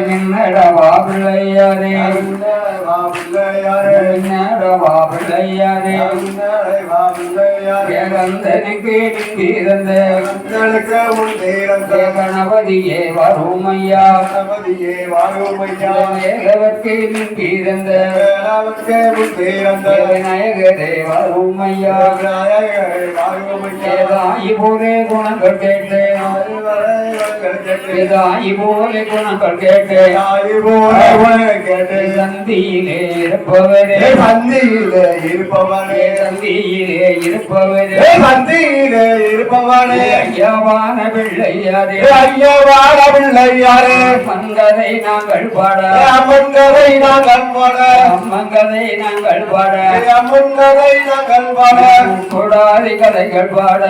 மின்னடவா பிள்ளையாரே மின்னடவா பிள்ளையாரே கந்தனுக்கு நீங்கிருந்த கணபதியே வருமையா ஏகவர்க்கு நீங்கிருந்த விநாயகரே வருமையா ஏதாயி போலே குணங்கள் கேட்டேன் ஏதாயி போலே குணங்கள் கேட்டேன் சந்தியிலே இருப்பவரே சந்தியிலே இருப்பவனே சந்தியிலே இருப்பவரே சந்தியிலே இருப்பவனே ஐயவான பிள்ளையாரே ஐயவான பிள்ளையாரே மங்கதை நாங்கள் பாட அம்மங்கதை நாங்கள் பாட அம்மங்கதை நாங்கள் பாட அம்மங்கதை நாங்கள் பாட கொடாதி கதைகள் பாட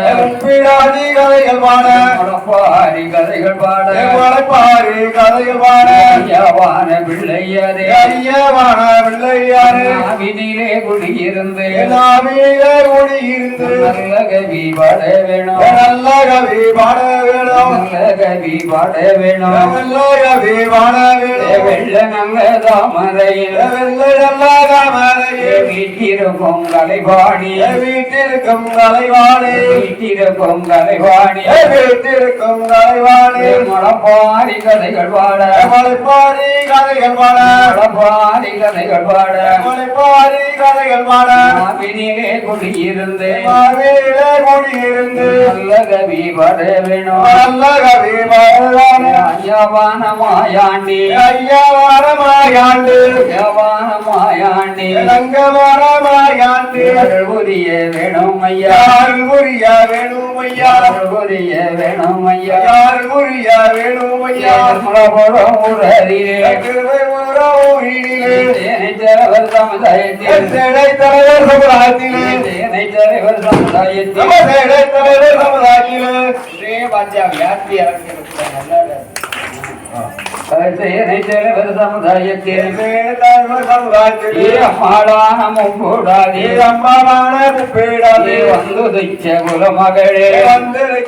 பிடாதி கதைகள் பாட முளப்பாரி கதைகள் பாட முளைப்பாரி கதைகள் பாட ஐயவான பிள்ளையாரே ஐயவான பிள்ளையாரே நாவினிலே குடியிருந்து நாவிலே குடியிருந்து நல்ல கவி பாட வேணும் நல்ல கவி பாட வேணும் நல்ல கவி பாட வேணும் நல்ல கவி பாட வேணும் வெள்ள நல்ல தாமரையில் வெள்ள நல்ல தாமரையே வீட்டிருக்கும் கலைவாணி வீட்டிற்கும் கலைவாணி வீட்டிருக்கும் கலைவாணி வீட்டிற்கும் கலைவாணி முளப்பாரி கதைகள் பாட மலைப்பாரி கதைகள் பாட முளப்பாரி கதைகள் பாட மலைப்பாரி கதைகள் பாட மாவினிலே குடியிருந்து மாவிலே குடியிருந்து நல்ல கவி பாட வேணும் நல்ல கவி பாட ஐயவான மாயாண்டி ஐயவான மாயாண்டு ஐயவான மாயாண்டி ரங்கவான மாயாண்டு புரிய வேணும் ஐயா புரிய வேணும் ஐயா புரிய வேணும் ஐயா யார் புரிய வேணும் ஐயா முளபுறம் உரறிலே தலைவர் சமுதாயத்தில் தலைவர் சமுதாயத்திலே தலைவர் சமுதாயத்தில் தலைவர் சமுதாயத்திலே தலைவர் சமுதாயத்தில் தலைவர் சமுதாயத்திலே அம்மாளான முக்கூடாதே அம்மாவான முப்பேடாதே வந்து குலமகளே வந்து